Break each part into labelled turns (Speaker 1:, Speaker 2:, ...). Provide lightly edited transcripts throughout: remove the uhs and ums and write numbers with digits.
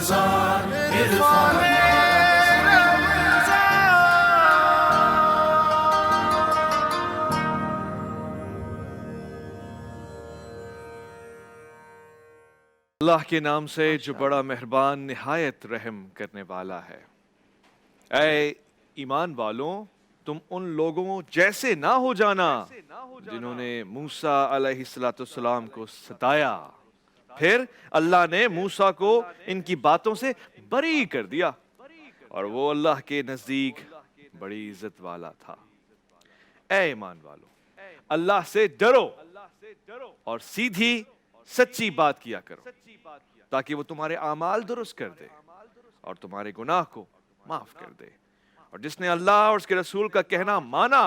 Speaker 1: رمضان عرفان
Speaker 2: اللہ کے نام سے جو بڑا مہربان نہایت رحم کرنے والا ہے۔ اے ایمان والوں، تم ان لوگوں جیسے نہ ہو جانا جنہوں نے موسیٰ علیہ السلام کو ستایا، پھر اللہ نے موسیٰ کو ان کی باتوں سے بری کر دیا اور وہ اللہ کے نزدیک بڑی عزت والا تھا۔ اے ایمان والوں، اللہ سے ڈرو اور سیدھی سچی بات کیا کرو تاکہ وہ تمہارے اعمال درست کر دے اور تمہارے گناہ کو معاف کر دے۔ اور جس نے اللہ اور اس کے رسول کا کہنا مانا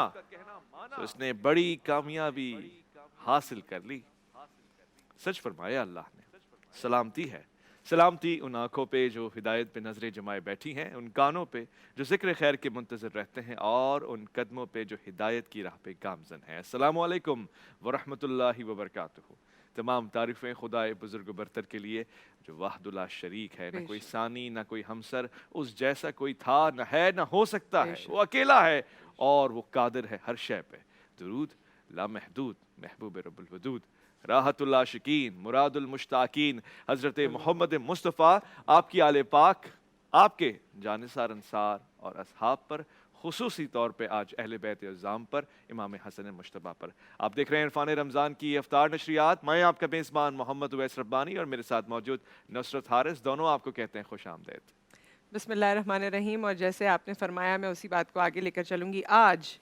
Speaker 2: تو اس نے بڑی کامیابی حاصل کر لی۔ سچ فرمایا اللہ نے۔ سلامتی ہے، سلامتی ان آنکھوں پہ جو ہدایت پہ نظریں جمائے بیٹھی ہیں، ان کانوں پہ جو ذکر خیر کے منتظر رہتے ہیں، اور ان قدموں پہ جو ہدایت کی راہ پہ گامزن ہیں۔ السلام علیکم ورحمۃ اللہ وبرکاتہ۔ تمام تعریفیں خدا بزرگ و برتر کے لیے جو وحد لا شریک ہے، نہ کوئی ثانی نہ کوئی ہمسر، اس جیسا کوئی تھا نہ ہے نہ ہو سکتا ہے، وہ اکیلا ہے اور وہ قادر ہے ہر شے پہ۔ درود لامحدود محبوب رب الودود، راحت العاشقین مراد المشتاقین حضرت محمد مصطفیٰ، آپ کی آل پاک، آپ کے جانثار انصار اور اصحاب پر، خصوصی طور پہ آج اہل بیت اعظام پر، امام حسن مجتبیٰ پر۔ آپ دیکھ رہے ہیں عرفان رمضان کی افطار نشریات۔ میں آپ کا میزبان محمد اویس ربانی اور میرے ساتھ موجود نصرت حارث، دونوں آپ کو کہتے ہیں خوش آمدید۔
Speaker 3: بسم اللہ الرحمن الرحیم۔ اور جیسے آپ نے فرمایا میں اسی بات کو آگے لے کر چلوں گی۔ آج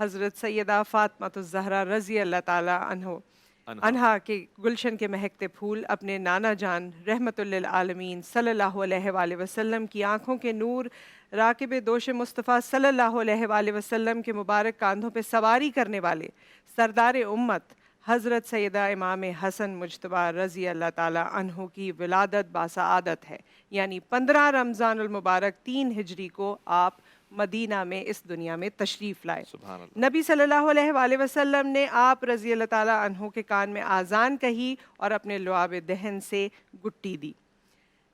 Speaker 3: حضرت سیدہ فاطمہ الزہرا رضی اللہ تعالیٰ عنہا کے گلشن کے مہکتے پھول اپنے نانا جان رحمت للعالمین صلی اللہ علیہ وآلہ وسلم کی آنکھوں کے نور، راکب دوش مصطفیٰ صلی اللہ علیہ وآلہ وسلم کے مبارک کاندھوں پہ سواری کرنے والے سردار امت حضرت سیدہ امام حسن مجتبیٰ رضی اللہ تعالیٰ عنہ کی ولادت باسعادت ہے، یعنی 15 رمضان المبارک 3 ہجری کو آپ مدینہ میں اس دنیا میں تشریف لائے۔ نبی صلی اللہ علیہ وآلہ وسلم نے آپ رضی اللہ تعالیٰ عنہ کے کان میں آذان کہی اور اپنے لعاب دہن سے گٹی دی۔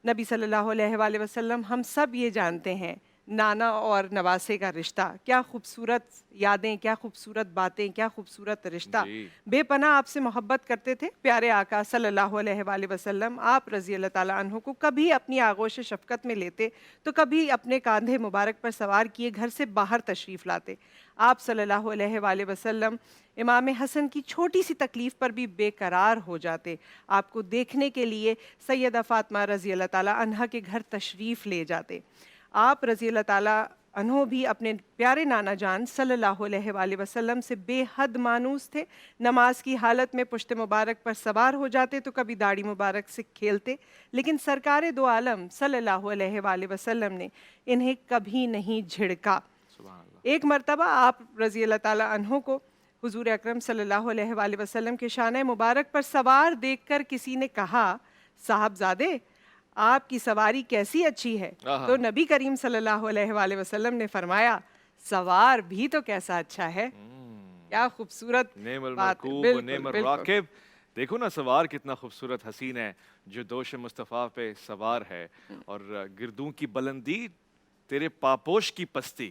Speaker 3: نبی صلی اللہ علیہ وآلہ وسلم، ہم سب یہ جانتے ہیں نانا اور نواسے کا رشتہ، کیا خوبصورت یادیں، کیا خوبصورت باتیں، کیا خوبصورت رشتہ۔ بے پناہ آپ سے محبت کرتے تھے پیارے آقا صلی اللہ علیہ وآلہ وسلم۔ آپ رضی اللہ تعالیٰ عنہ کو کبھی اپنی آغوش شفقت میں لیتے تو کبھی اپنے کاندھے مبارک پر سوار کیے گھر سے باہر تشریف لاتے۔ آپ صلی اللہ علیہ وآلہ وسلم امام حسن کی چھوٹی سی تکلیف پر بھی بے قرار ہو جاتے، آپ کو دیکھنے کے لیے سیدہ فاطمہ رضی اللہ تعالیٰ عنہ کے گھر تشریف لے جاتے۔ آپ رضی اللہ تعالیٰ عنہ بھی اپنے پیارے نانا جان صلی اللہ علیہ وآلہ وسلم سے بے حد مانوس تھے۔ نماز کی حالت میں پشت مبارک پر سوار ہو جاتے تو کبھی داڑھی مبارک سے کھیلتے، لیکن سرکار دو عالم صلی اللہ علیہ وآلہ وسلم نے انہیں کبھی نہیں جھڑکا۔ ایک مرتبہ آپ رضی اللہ تعالیٰ عنہ کو حضور اکرم صلی اللہ علیہ وآلہ وسلم کے شانہ مبارک پر سوار دیکھ کر کسی نے کہا، صاحبزادے آپ کی سواری کیسی اچھی ہے؟ تو نبی کریم صلی اللہ علیہ وآلہ وسلم نے فرمایا، سوار بھی تو کیسا اچھا ہے۔ کیا خوبصورت
Speaker 2: نعم
Speaker 3: بات،
Speaker 2: المرکوب نعم الراکب۔ دیکھو نا سوار کتنا خوبصورت حسین ہے جو دوش مصطفیٰ پہ سوار ہے، اور گردوں کی بلندی تیرے پاپوش کی پستی،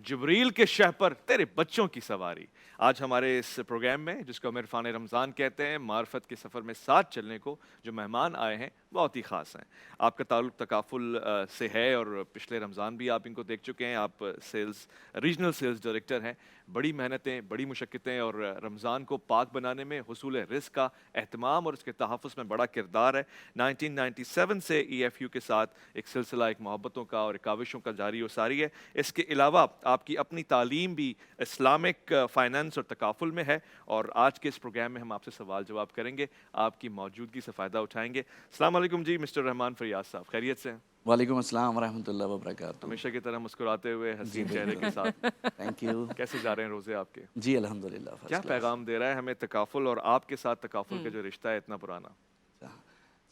Speaker 2: جبریل کے شہ پر تیرے بچوں کی سواری۔ آج ہمارے اس پروگرام میں، جس کو ہم عرفان رمضان کہتے ہیں، معرفت کے سفر میں ساتھ چلنے کو جو مہمان آئے ہیں بہت ہی خاص ہیں۔ آپ کا تعلق تکافل سے ہے اور پچھلے رمضان بھی آپ ان کو دیکھ چکے ہیں۔ آپ ریجنل سیلز ڈائریکٹر ہیں۔ بڑی محنتیں، بڑی مشقتیں اور رمضان کو پاک بنانے میں حصول رزق کا اہتمام اور اس کے تحفظ میں بڑا کردار ہے۔ 1997 سے ای ایف یو کے ساتھ ایک سلسلہ ایک محبتوں کا اور ایک کاوشوں کا جاری و ساری ہے۔ اس کے علاوہ آپ کی اپنی تعلیم بھی اسلامک فائنانس اور تکافل میں ہے، اور آج کے اس پروگرام میں ہم آپ سے سوال جواب کریں گے، آپ کی موجودگی سے فائدہ اٹھائیں گے۔ السلام علیکم جی مسٹر رحمان فریاض صاحب، خیریت سے ہیں؟
Speaker 4: وعلیکم السلام ورحمۃ اللہ وبرکاتہ۔
Speaker 2: ہمیشہ کی طرح مسکراتے ہوئے حسین چہرے کے ساتھ،
Speaker 4: تھینک یو۔
Speaker 2: کیسے جا رہے ہیں روزے آپ کے؟
Speaker 4: جی الحمدللہ۔
Speaker 2: کیا پیغام دے رہا ہے ہمیں تکافل اور آپ کے ساتھ تکافل کا جو رشتہ ہے اتنا پرانا؟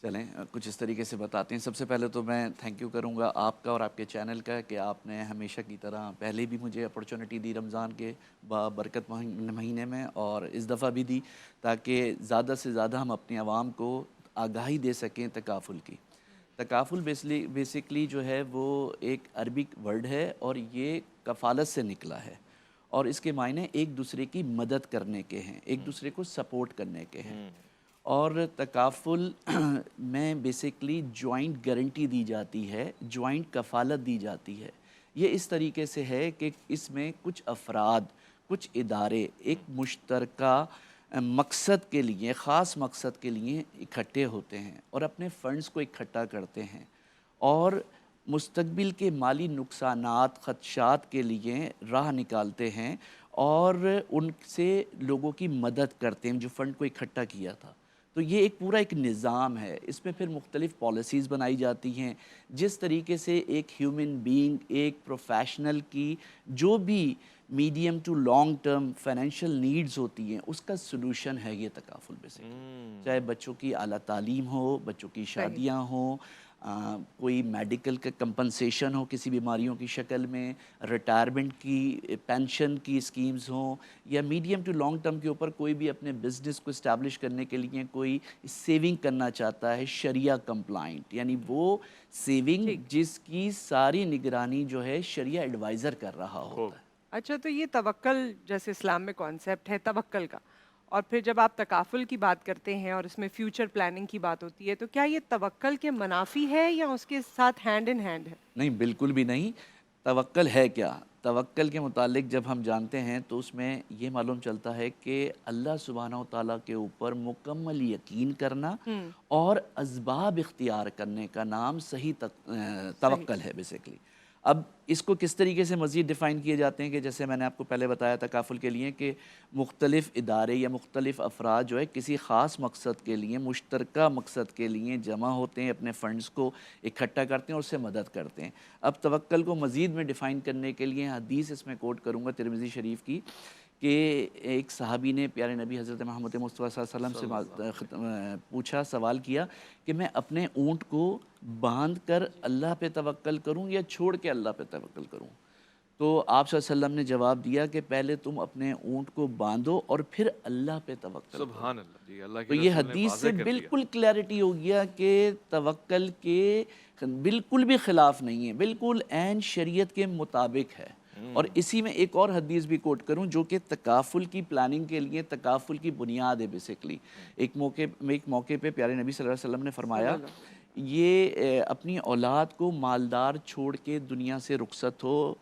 Speaker 4: چلیں کچھ اس طریقے سے بتاتے ہیں۔ سب سے پہلے تو میں تھینک یو کروں گا آپ کا اور آپ کے چینل کا کہ آپ نے ہمیشہ کی طرح پہلے بھی مجھے اپرچونٹی دی رمضان کے برکت مہینے میں، اور اس دفعہ بھی دی، تاکہ زیادہ سے زیادہ ہم اپنی عوام کو آگاہی دے سکیں تکافل کی۔ تکافل بیسکلی جو ہے وہ ایک عربک ورڈ ہے اور یہ کفالت سے نکلا ہے، اور اس کے معنی ایک دوسرے کی مدد کرنے کے ہیں، ایک دوسرے کو سپورٹ کرنے کے ہیں۔ اور تکافل میں بیسکلی جوائنٹ گارنٹی دی جاتی ہے، جوائنٹ کفالت دی جاتی ہے۔ یہ اس طریقے سے ہے کہ اس میں کچھ افراد، کچھ ادارے ایک مشترکہ مقصد کے لیے، خاص مقصد کے لیے اکٹھے ہوتے ہیں اور اپنے فنڈز کو اکٹھا کرتے ہیں، اور مستقبل کے مالی نقصانات، خدشات کے لیے راہ نکالتے ہیں اور ان سے لوگوں کی مدد کرتے ہیں جو فنڈ کو اکٹھا کیا تھا۔ تو یہ ایک پورا ایک نظام ہے، اس میں پھر مختلف پالیسیز بنائی جاتی ہیں، جس طریقے سے ایک ہیومن بینگ، ایک پروفیشنل کی جو بھی medium to long term financial needs ہوتی ہیں اس کا سلوشن ہے یہ تکافل بیسکلی۔ چاہے بچوں کی اعلیٰ تعلیم ہو، بچوں کی شادیاں ہوں، کوئی میڈیکل کا کمپنسیشن ہو کسی بیماریوں کی شکل میں، ریٹائرمنٹ کی پینشن کی اسکیمز ہوں، یا میڈیم ٹو لانگ ٹرم کے اوپر کوئی بھی اپنے بزنس کو اسٹیبلش کرنے کے لیے کوئی سیونگ کرنا چاہتا ہے شریعہ کمپلائنٹ، یعنی وہ سیونگ جس کی ساری نگرانی جو ہے شریعہ ایڈوائزر کر رہا ہوتا ہے۔
Speaker 3: اچھا، تو یہ توکل جیسے اسلام میں کانسیپٹ ہے توکل کا، اور پھر جب آپ تکافل کی بات کرتے ہیں اور اس میں فیوچر پلاننگ کی بات ہوتی ہے، تو کیا یہ توکل کے منافی ہے یا اس کے ساتھ ہینڈ ان ہینڈ ہے؟
Speaker 4: نہیں، بالکل بھی نہیں۔ توکل ہے کیا؟ توکل کے متعلق جب ہم جانتے ہیں تو اس میں یہ معلوم چلتا ہے کہ اللہ سبحانہ و تعالیٰ کے اوپر مکمل یقین کرنا اور اسباب اختیار کرنے کا نام صحیح توکل ہے بیسکلی۔ اب اس کو کس طریقے سے مزید ڈیفائن کیے جاتے ہیں کہ جیسے میں نے آپ کو پہلے بتایا تکافل کے لیے کہ مختلف ادارے یا مختلف افراد جو ہے کسی خاص مقصد کے لیے، مشترکہ مقصد کے لیے جمع ہوتے ہیں، اپنے فنڈز کو اکٹھا کرتے ہیں اور اس سے مدد کرتے ہیں۔ اب توکل کو مزید میں ڈیفائن کرنے کے لیے حدیث اس میں کوٹ کروں گا ترمذی شریف کی، کہ ایک صحابی نے پیارے نبی حضرت محمد مصطفیٰ صلی اللہ علیہ وسلم سے پوچھا، سوال کیا کہ میں اپنے اونٹ کو باندھ کر اللہ پہ توکل کروں یا چھوڑ کے اللہ پہ توکل کروں؟ تو آپ صلی اللہ علیہ وسلم نے جواب دیا کہ پہلے تم اپنے اونٹ کو باندھو اور پھر اللہ پہ توکل کرو۔
Speaker 2: سبحان اللہ جی، اللہ
Speaker 4: تو
Speaker 2: کی
Speaker 4: یہ
Speaker 2: رسول نے
Speaker 4: حدیث
Speaker 2: واضح
Speaker 4: سے
Speaker 2: کر دیا۔
Speaker 4: بالکل کلیئرٹی ہو گیا کہ توکل کے بالکل بھی خلاف نہیں ہے، بالکل عین شریعت کے مطابق ہے۔ اور اسی میں ایک اور حدیث بھی کوٹ کروں جو کہ تکافل کی پلاننگ کے لیے تکافل کی بنیاد ہے بیسکلی۔ ایک موقع پہ پیارے نبی صلی اللہ علیہ وسلم نے فرمایا یہ اپنی اولاد کو مالدار چھوڑ کے دنیا سے رخصت ہو،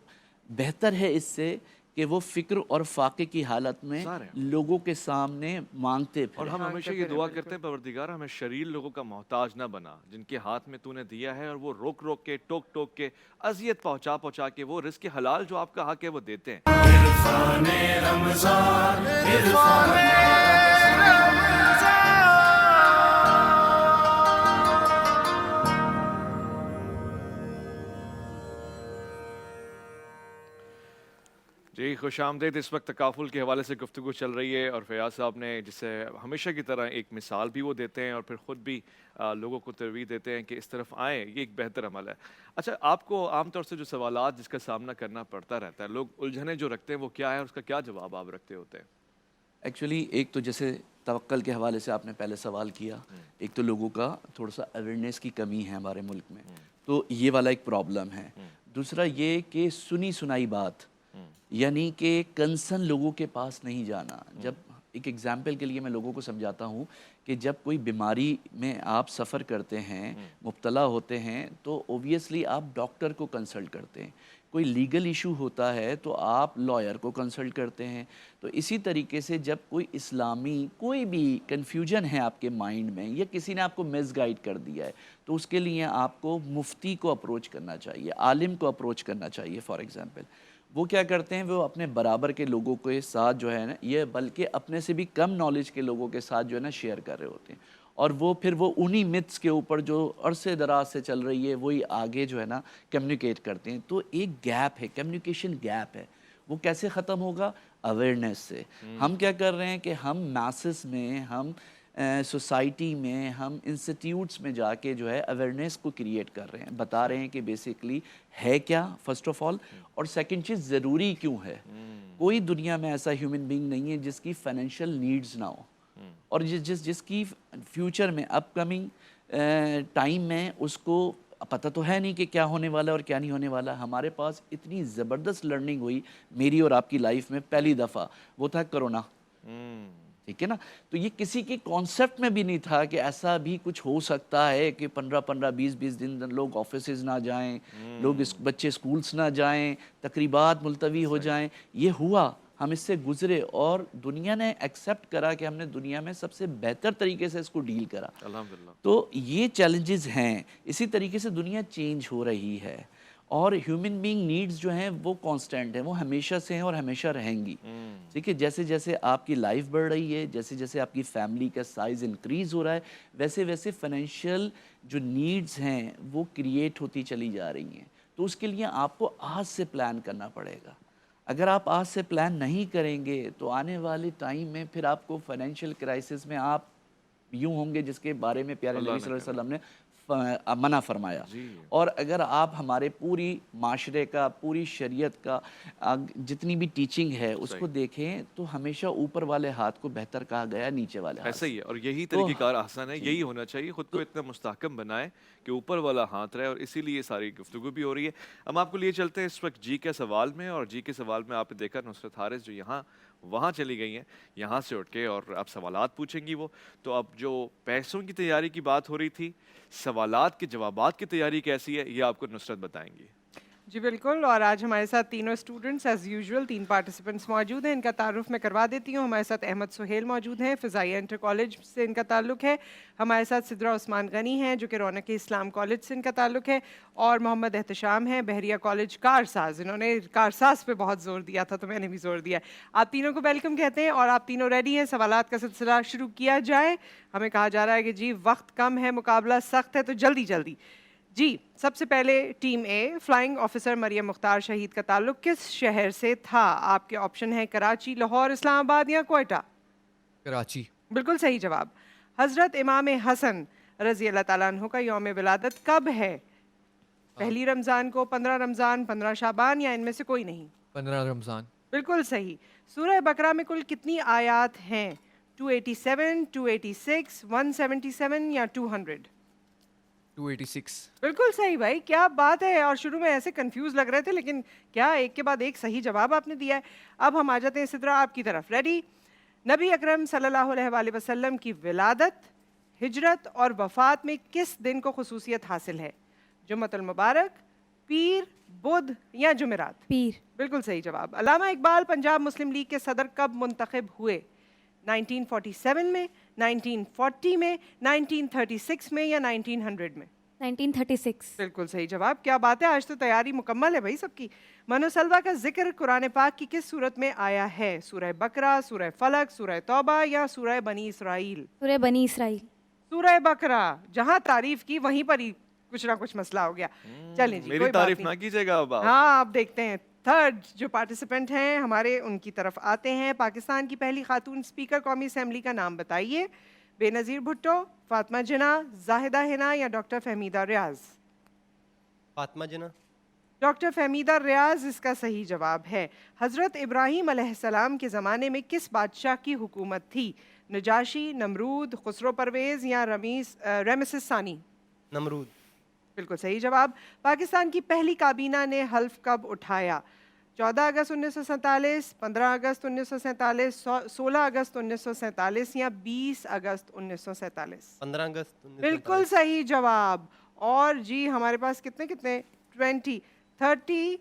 Speaker 4: بہتر ہے اس سے کہ وہ فکر اور فاقے کی حالت میں لوگوں کے سامنے مانگتے
Speaker 2: اور
Speaker 4: پھریں۔
Speaker 2: ہم ہمیشہ یہ دعا کرتے ہیں پروردگار ہمیں شریر لوگوں کا محتاج نہ بنا، جن کے ہاتھ میں تو نے دیا ہے اور وہ روک روک کے، ٹوک ٹوک کے، اذیت پہنچا کے وہ رزق حلال جو آپ کا حق ہے وہ دیتے ہیں۔
Speaker 1: عرفان رمضان، عرفان
Speaker 2: جی خوش آمدید۔ اس وقت تکافل کے حوالے سے گفتگو چل رہی ہے اور فیاض صاحب نے جسے ہمیشہ کی طرح ایک مثال بھی وہ دیتے ہیں اور پھر خود بھی لوگوں کو ترغیب دیتے ہیں کہ اس طرف آئیں، یہ ایک بہتر عمل ہے۔ اچھا، آپ کو عام طور سے جو سوالات جس کا سامنا کرنا پڑتا رہتا ہے، لوگ الجھنیں جو رکھتے ہیں وہ کیا ہے اور اس کا کیا جواب آپ رکھتے ہوتے ہیں؟
Speaker 4: ایکچولی ایک تو جیسے توکل کے حوالے سے آپ نے پہلے سوال کیا، ایک تو لوگوں کا تھوڑا سا اویئرنیس کی کمی ہے ہمارے ملک میں، تو یہ والا ایک پرابلم ہے۔ دوسرا یہ کہ سنی سنائی بات، یعنی کہ کنسرن لوگوں کے پاس نہیں جانا۔ جب ایک ایگزامپل کے لیے میں لوگوں کو سمجھاتا ہوں کہ جب کوئی بیماری میں آپ سفر کرتے ہیں، مبتلا ہوتے ہیں، تو اوبویسلی آپ ڈاکٹر کو کنسلٹ کرتے ہیں۔ کوئی لیگل ایشو ہوتا ہے تو آپ لائر کو کنسلٹ کرتے ہیں۔ تو اسی طریقے سے جب کوئی اسلامی کوئی بھی کنفیوژن ہے آپ کے مائنڈ میں یا کسی نے آپ کو مس گائیڈ کر دیا ہے، تو اس کے لیے آپ کو مفتی کو اپروچ کرنا چاہیے، عالم کو اپروچ کرنا چاہیے۔ فار ایگزامپل وہ کیا کرتے ہیں، وہ اپنے برابر کے لوگوں کے ساتھ جو ہے نا، یہ بلکہ اپنے سے بھی کم نالج کے لوگوں کے ساتھ جو ہے نا شیئر کر رہے ہوتے ہیں، اور وہ پھر وہ انہی متس کے اوپر جو عرصے دراز سے چل رہی ہے وہی آگے جو ہے نا کمیونیکیٹ کرتے ہیں۔ تو ایک گیپ ہے، کمیونیکیشن گیپ ہے، وہ کیسے ختم ہوگا؟ اویئرنیس سے۔ ہم کیا کر رہے ہیں کہ ہم میسز میں، ہم سوسائٹی میں، ہم انسٹیٹیوٹس میں جا کے جو ہے اویئرنیس کو کریٹ کر رہے ہیں، بتا رہے ہیں کہ بیسکلی ہے کیا فرسٹ آف آل، اور سیکنڈ چیز ضروری کیوں ہے۔ کوئی دنیا میں ایسا ہیومن بینگ نہیں ہے جس کی فائنینشیل نیڈز نہ ہو، اور جس کی فیوچر میں اپ کمنگ ٹائم میں اس کو پتہ تو ہے نہیں کہ کیا ہونے والا اور کیا نہیں ہونے والا. ہمارے پاس اتنی زبردست لرننگ ہوئی میری اور آپ کی لائف میں پہلی دفعہ, وہ تھا کرونا. ٹھیک ہے نا, تو یہ کسی کے کانسیپٹ میں بھی نہیں تھا کہ ایسا بھی کچھ ہو سکتا ہے کہ 15 20 دن لوگ آفیسز نہ جائیں, لوگ بچے اسکولس نہ جائیں, تقریبات ملتوی ہو جائیں. یہ ہوا, ہم اس سے گزرے اور دنیا نے ایکسیپٹ کرا کہ ہم نے دنیا میں سب سے بہتر طریقے سے اس کو ڈیل کرا.
Speaker 2: الحمدللہ.
Speaker 4: تو یہ چیلنجز ہیں. اسی طریقے سے دنیا چینج ہو رہی ہے اور ہیومن بینگ نیڈز جو ہیں وہ کانسٹینٹ ہیں, وہ ہمیشہ سے ہیں اور ہمیشہ رہیں گی. ٹھیک ہے, جیسے جیسے آپ کی لائف بڑھ رہی ہے, جیسے جیسے آپ کی فیملی کا سائز انکریز ہو رہا ہے, ویسے ویسے فائنینشیل جو نیڈز ہیں وہ کریٹ ہوتی چلی جا رہی ہیں. تو اس کے لیے آپ کو آج سے پلان کرنا پڑے گا. اگر آپ آج سے پلان نہیں کریں گے تو آنے والے ٹائم میں پھر آپ کو فائنینشیل کرائسس میں آپ یوں ہوں گے جس کے بارے میں پیارے نبی صلی اللہ علیہ وسلم نے منع فرمایا. اور اگر آپ ہمارے پوری معاشرے کا, پوری شریعت کا جتنی بھی ٹیچنگ ہے اس کو دیکھیں تو ہمیشہ اوپر والے ہاتھ کو بہتر کہا گیا نیچے والے ہاتھ.
Speaker 2: ایسا ہی ہے, اور یہی طریقہ کار آسان ہے, یہی ہونا چاہیے. خود کو اتنا مستحکم بنائے کہ اوپر والا ہاتھ رہے, اور اسی لیے ساری گفتگو بھی ہو رہی ہے. ہم آپ کو لیے چلتے ہیں اس وقت جی کے سوال میں, اور جی کے سوال میں آپ نے دیکھا نصرت حارث جو یہاں وہاں چلی گئی ہیں, یہاں سے اٹھ کے اور اب سوالات پوچھیں گی وہ. تو اب جو پیسوں کی تیاری کی بات ہو رہی تھی, سوالات کے جوابات کی تیاری کیسی ہے یہ آپ کو نصرت بتائیں گی.
Speaker 3: جی بالکل, اور آج ہمارے ساتھ تینوں اسٹوڈنٹس ایز یوزول 3 پارٹیسپینٹس موجود ہیں. ان کا تعارف میں کروا دیتی ہوں. ہمارے ساتھ احمد سہیل موجود ہیں, فضائیہ انٹر کالج سے ان کا تعلق ہے. ہمارے ساتھ سدرا عثمان غنی ہیں جو کہ رونق اسلام کالج سے ان کا تعلق ہے, اور محمد احتشام ہیں بحریہ کالج کارساز. انہوں نے کارساز پہ بہت زور دیا تھا تو میں نے بھی زور دیا. آپ تینوں کو ویلکم کہتے ہیں, اور آپ تینوں ریڈی ہیں, سوالات کا سلسلہ شروع کیا جائے. ہمیں کہا جا رہا ہے کہ جی وقت کم ہے, مقابلہ سخت ہے, تو جلدی جلدی. جی سب سے پہلے ٹیم اے, فلائنگ آفیسر مریم مختار شہید کا تعلق کس شہر سے تھا؟ آپ کے آپشن ہیں کراچی, لاہور, اسلام آباد یا کوئٹہ.
Speaker 5: کراچی.
Speaker 3: بالکل صحیح جواب. حضرت امام حسن رضی اللہ تعالیٰ عنہ کا یوم ولادت کب ہے؟ پہلی رمضان کو, 15 رمضان, 15 شعبان, یا ان میں سے کوئی نہیں؟
Speaker 5: 15 رمضان.
Speaker 3: بالکل صحیح. سورہ بقرہ میں کل کتنی آیات ہیں؟ 287, 286, 177 یا 200؟
Speaker 5: 286.
Speaker 3: بالکل صحیح بھائی, کیا بات ہے. اور شروع میں ایسے کنفیوز لگ رہے تھے لیکن کیا ایک کے بعد ایک صحیح جواب آپ نے دیا ہے. اب ہم آ جاتے ہیں سدرا آپ کی طرف. ریڈی؟ نبی اکرم صلی اللہ علیہ وآلہ وسلم کی ولادت, ہجرت اور وفات میں کس دن کو خصوصیت حاصل ہے؟ جمعۃ المبارک, پیر, بدھ یا جمعرات؟
Speaker 6: پیر.
Speaker 3: بالکل صحیح جواب. علامہ اقبال پنجاب مسلم لیگ کے صدر کب منتخب ہوئے؟ 1947 میں, 1940 میں, 1936 میں یا 1900 میں؟
Speaker 6: 1936.
Speaker 3: بالکل صحیح جواب. کیا بات ہے, آج تو تیاری مکمل ہے بھائی سب کی. من و سلوہ کا ذکر قرآن پاک کی کس صورت میں آیا ہے؟ سورہ بقرہ, سورہ فلق, سورہ توبہ یا سورہ بنی اسرائیل؟
Speaker 6: سورہ بنی اسرائیل.
Speaker 3: سورہ بقرہ. جہاں تعریف کی وہیں پر ہی کچھ نہ کچھ مسئلہ ہو گیا. چلیں جی,
Speaker 2: میری تعریف نہ کیجیے گا اب آپ.
Speaker 3: ہاں آپ دیکھتے ہیں. تھرڈ جو پارٹیسپینٹ ہیں ہمارے, ان کی طرف آتے ہیں. پاکستان کی پہلی خاتون اسپیکر قومی اسمبلی کا نام بتائیے. بے نظیر بھٹو, فاطمہ جناح, زاہدہ حنا یا ڈاکٹر فہمیدہ ریاض؟
Speaker 7: فاطمہ جناح.
Speaker 3: ڈاکٹر فہمیدہ ریاض اس کا صحیح جواب ہے. حضرت ابراہیم علیہ السلام کے زمانے میں کس بادشاہ کی حکومت تھی؟ نجاشی, نمرود, خسرو پرویز یا رمیسس ثانی؟
Speaker 7: نمرود.
Speaker 3: بالکل صحیح جواب. پاکستان کی پہلی کابینہ نے حلف کب اٹھایا؟ 14 اگست 1947, 15 اگست 1947, 16 اگست 1947 یا 20 اگست 1947؟
Speaker 7: 15 اگست.
Speaker 3: بالکل صحیح جواب. اور جی ہمارے پاس کتنے 20, 30,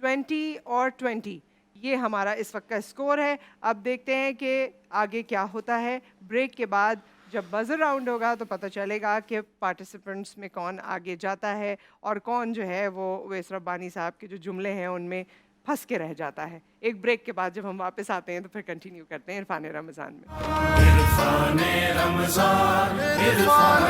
Speaker 3: 20 اور 20 یہ ہمارا اس وقت کا اسکور ہے. اب دیکھتے ہیں کہ آگے کیا ہوتا ہے. بریک کے بعد جب بزر راؤنڈ ہوگا تو پتہ چلے گا کہ پارٹیسپینٹس میں کون آگے جاتا ہے اور کون جو ہے وہ ویس ربانی صاحب کے جو جملے ہیں ان میں پھنس کے رہ جاتا ہے. ایک بریک کے بعد جب ہم واپس آتے ہیں تو پھر کنٹینیو کرتے ہیں عرفان رمضان میں.
Speaker 1: عرفان رمضان عرفان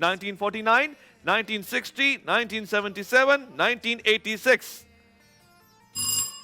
Speaker 2: 1949, 1960, 1977, 1986।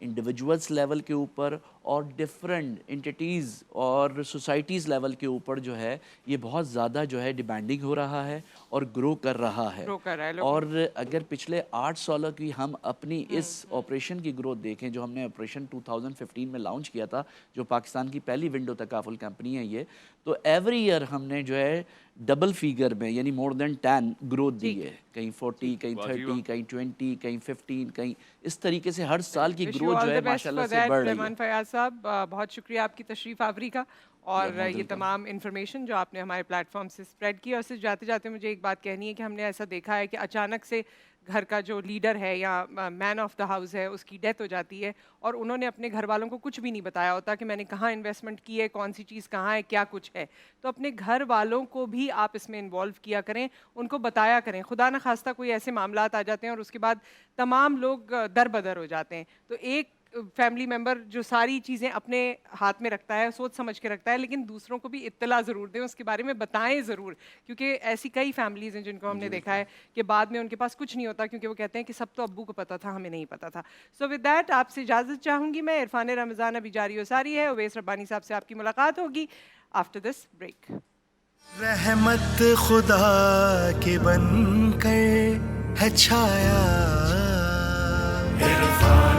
Speaker 4: انڈیویجولس لیول کے اوپر اور ڈفرینٹ انٹیٹیز اور سوسائٹیز لیول کے اوپر جو ہے یہ بہت زیادہ جو ہے ڈیمانڈنگ ہو رہا ہے اور گرو کر رہا ہے. اور اگر پچھلے 8 سالوں کی ہم اپنی اس آپریشن کی گروتھ دیکھیں جو ہم نے آپریشن 2015 میں لانچ کیا تھا, جو پاکستان کی پہلی ونڈو تکافل کمپنی ہے یہ, تو ایوری ایئر ہم نے جو ہے ڈبل فیگر میں یعنی مور دین 10 گروتھ دی ہے, کہیں 40, کہیں 30, کہیں 20, کہیں 15, کہیں اس طریقے سے ہر سال کی گروتھ جو ہے ماشاءاللہ سے بڑھ رہی ہے.
Speaker 3: رحمان فیاض صاحب بہت شکریہ آپ کی تشریف آوری کا اور یہ تمام انفارمیشن جو آپ نے ہمارے پلیٹ فارم سے اسپریڈ کی. اور صرف جاتے جاتے مجھے ایک بات کہنی ہے کہ ہم نے ایسا دیکھا ہے کہ اچانک سے گھر کا جو لیڈر ہے یا مین آف دا ہاؤس ہے اس کی ڈیتھ ہو جاتی ہے اور انہوں نے اپنے گھر والوں کو کچھ بھی نہیں بتایا ہوتا کہ میں نے کہاں انویسٹمنٹ کی ہے, کون سی چیز کہاں ہے, کیا کچھ ہے. تو اپنے گھر والوں کو بھی آپ اس میں انوالو کیا کریں, ان کو بتایا کریں. خدا نہ خواستہ کوئی ایسے معاملات آ جاتے ہیں اور اس کے بعد تمام لوگ در بدر ہو جاتے ہیں. تو ایک فیملی ممبر جو ساری چیزیں اپنے ہاتھ میں رکھتا ہے, سوچ سمجھ کے رکھتا ہے, لیکن دوسروں کو بھی اطلاع ضرور دیں, اس کے بارے میں بتائیں ضرور, کیونکہ ایسی کئی فیملیز ہیں جن کو ہم نے دیکھا ہے کہ بعد میں ان کے پاس کچھ نہیں ہوتا کیونکہ وہ کہتے ہیں کہ سب تو ابو کو پتا تھا, ہمیں نہیں پتا تھا. سو ود دیٹ آپ سے اجازت چاہوں گی میں. عرفان رمضان ابھی جاری و ساری ہے. اویس ربانی صاحب سے آپ کی ملاقات ہوگی آفٹر دس بریک.
Speaker 1: رحمت خدا کے بن کر ہے چھایا عرفان